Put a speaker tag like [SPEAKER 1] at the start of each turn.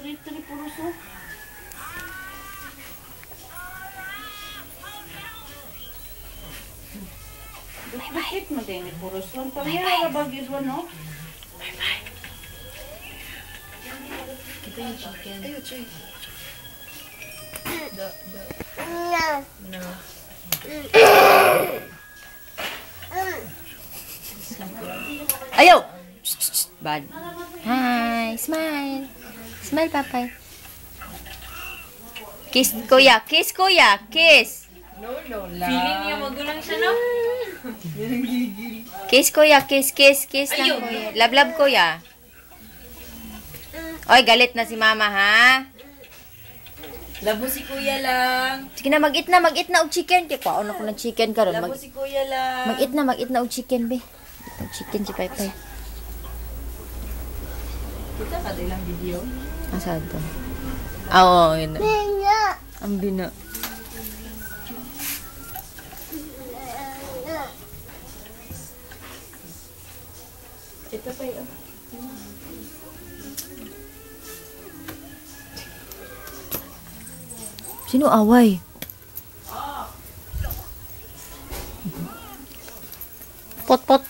[SPEAKER 1] Tiri-tiri puros oh. Bakit mo din ni puros? Pamira ba yun no?
[SPEAKER 2] Bye-bye. Kita yung chicken. Ayaw, Choy. No.
[SPEAKER 3] Ayaw! Bad. Hi! Smile! Smile, Papay. Kiss, kuya! Kiss, kuya! Kiss!
[SPEAKER 2] No, la.
[SPEAKER 1] Feeling niya magulang siya no?
[SPEAKER 3] Kiss, kuya! Kiss, kiss, kiss lang, kuya. Love, love, kuya. Oy, galit na si mama, ha?
[SPEAKER 2] Labo si kuya lang.
[SPEAKER 3] Sige na, mag-eat na og chicken. Kaya kwaon ako ng chicken karon.
[SPEAKER 2] Labo si kuya lang.
[SPEAKER 3] Mag-eat na og chicken, be. Mag chicken si Paypay.
[SPEAKER 2] Kita ka lang video.
[SPEAKER 3] Asad to? Oo, yun. Ang bina.
[SPEAKER 2] Ito pa yun.
[SPEAKER 3] Sino away? Pot.